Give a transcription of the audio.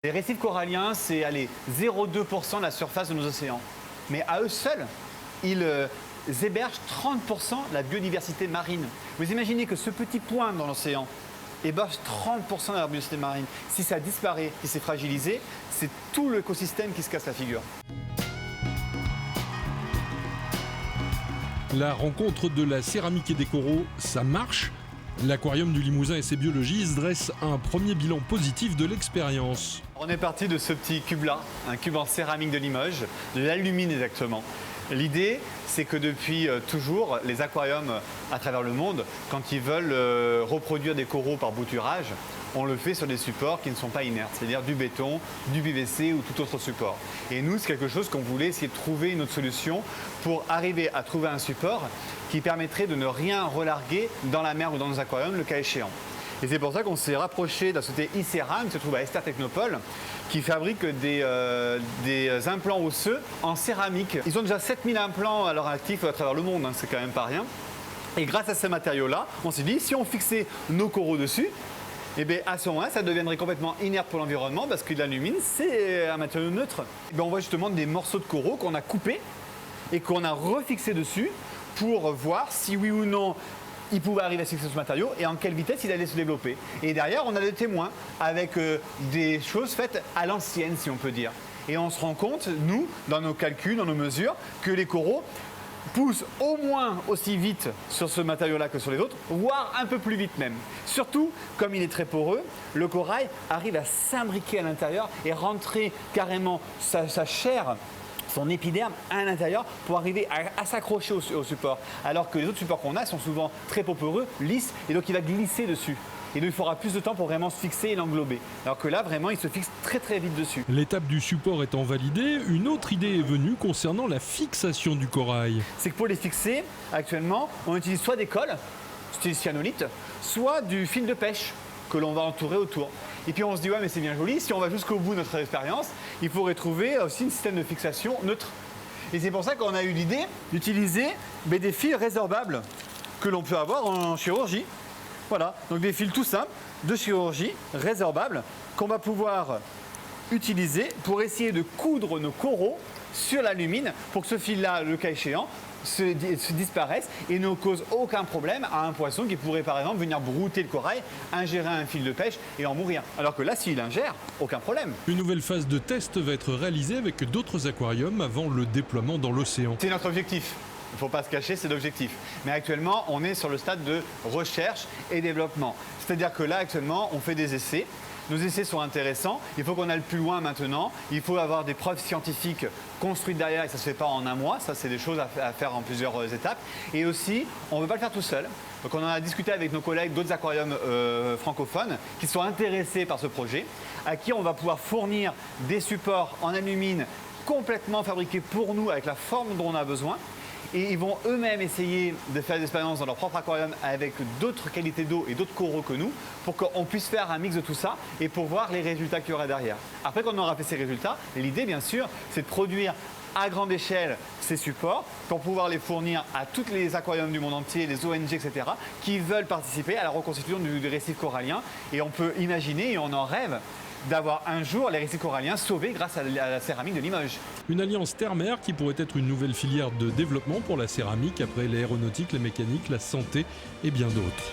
Les récifs coralliens, c'est 0,2% de la surface de nos océans. Mais à eux seuls, ils hébergent 30% de la biodiversité marine. Vous imaginez que ce petit point dans l'océan héberge 30% de la biodiversité marine. Si ça disparaît, si c'est fragilisé, c'est tout l'écosystème qui se casse la figure. La rencontre de la céramique et des coraux, ça marche ? L'Aquarium du Limousin et ses biologistes dressent un premier bilan positif de l'expérience. On est parti de ce petit cube-là, un cube en céramique de Limoges, de l'alumine exactement. L'idée, c'est que depuis toujours, les aquariums à travers le monde, quand ils veulent reproduire des coraux par bouturage, on le fait sur des supports qui ne sont pas inertes, c'est-à-dire du béton, du PVC ou tout autre support. Et nous, c'est quelque chose qu'on voulait essayer de trouver une autre solution pour arriver à trouver un support qui permettrait de ne rien relarguer dans la mer ou dans nos aquariums, le cas échéant. Et c'est pour ça qu'on s'est rapproché de la société Iceram, qui se trouve à Esther Technopole, qui fabrique des implants osseux en céramique. Ils ont déjà 7000 implants à leur actif à travers le monde, hein, c'est quand même pas rien. Et grâce à ces matériaux-là, on s'est dit, si on fixait nos coraux dessus, et bien à ce moment-là, ça deviendrait complètement inerte pour l'environnement parce que l'alumine, c'est un matériau neutre. Et bien, on voit justement des morceaux de coraux qu'on a coupés et qu'on a refixés dessus pour voir si oui ou non il pouvait arriver à se fixer ce matériau et en quelle vitesse il allait se développer. Et derrière, on a des témoins avec des choses faites à l'ancienne, si on peut dire. Et on se rend compte, nous, dans nos calculs, dans nos mesures, que les coraux poussent au moins aussi vite sur ce matériau-là que sur les autres, voire un peu plus vite même. Surtout, comme il est très poreux, le corail arrive à s'imbriquer à l'intérieur et rentrer carrément sa chair, son épiderme à l'intérieur pour arriver à s'accrocher au support. Alors que les autres supports qu'on a sont souvent très poreux, lisses, et donc il va glisser dessus. Et donc il faudra plus de temps pour vraiment se fixer et l'englober. Alors que là, vraiment, il se fixe très très vite dessus. L'étape du support étant validée, une autre idée est venue concernant la fixation du corail. C'est que pour les fixer, actuellement, on utilise soit des cols, style cyanolite, soit du fil de pêche que l'on va entourer autour. Et puis on se dit, ouais, mais c'est bien joli, si on va jusqu'au bout de notre expérience, il faudrait trouver aussi un système de fixation neutre. Et c'est pour ça qu'on a eu l'idée d'utiliser des fils résorbables que l'on peut avoir en chirurgie. Voilà, donc des fils tout simples de chirurgie résorbables qu'on va pouvoir utiliser pour essayer de coudre nos coraux sur l'alumine pour que ce fil-là, le cas échéant, se disparaisse et ne cause aucun problème à un poisson qui pourrait par exemple venir brouter le corail, ingérer un fil de pêche et en mourir. Alors que là, s'il ingère, aucun problème. Une nouvelle phase de test va être réalisée avec d'autres aquariums avant le déploiement dans l'océan. C'est notre objectif. Il ne faut pas se cacher, c'est l'objectif. Mais actuellement, on est sur le stade de recherche et développement. C'est-à-dire que là, actuellement, on fait des essais. Nos essais sont intéressants, il faut qu'on aille plus loin maintenant, il faut avoir des preuves scientifiques construites derrière et ça ne se fait pas en un mois, ça c'est des choses à faire en plusieurs étapes. Et aussi, on ne veut pas le faire tout seul, donc on en a discuté avec nos collègues d'autres aquariums francophones qui sont intéressés par ce projet, à qui on va pouvoir fournir des supports en alumine complètement fabriqués pour nous avec la forme dont on a besoin. Et ils vont eux-mêmes essayer de faire des expériences dans leur propre aquarium avec d'autres qualités d'eau et d'autres coraux que nous pour qu'on puisse faire un mix de tout ça et pour voir les résultats qu'il y aura derrière. Après qu'on aura fait ces résultats, l'idée bien sûr c'est de produire à grande échelle ces supports pour pouvoir les fournir à tous les aquariums du monde entier, les ONG, etc. qui veulent participer à la reconstitution du récif corallien. Et on peut imaginer et on en rêve d'avoir un jour les récifs coralliens sauvés grâce à la céramique de Limoges. Une alliance terre-mer qui pourrait être une nouvelle filière de développement pour la céramike après l'aéronautique, la mécanique, la santé et bien d'autres.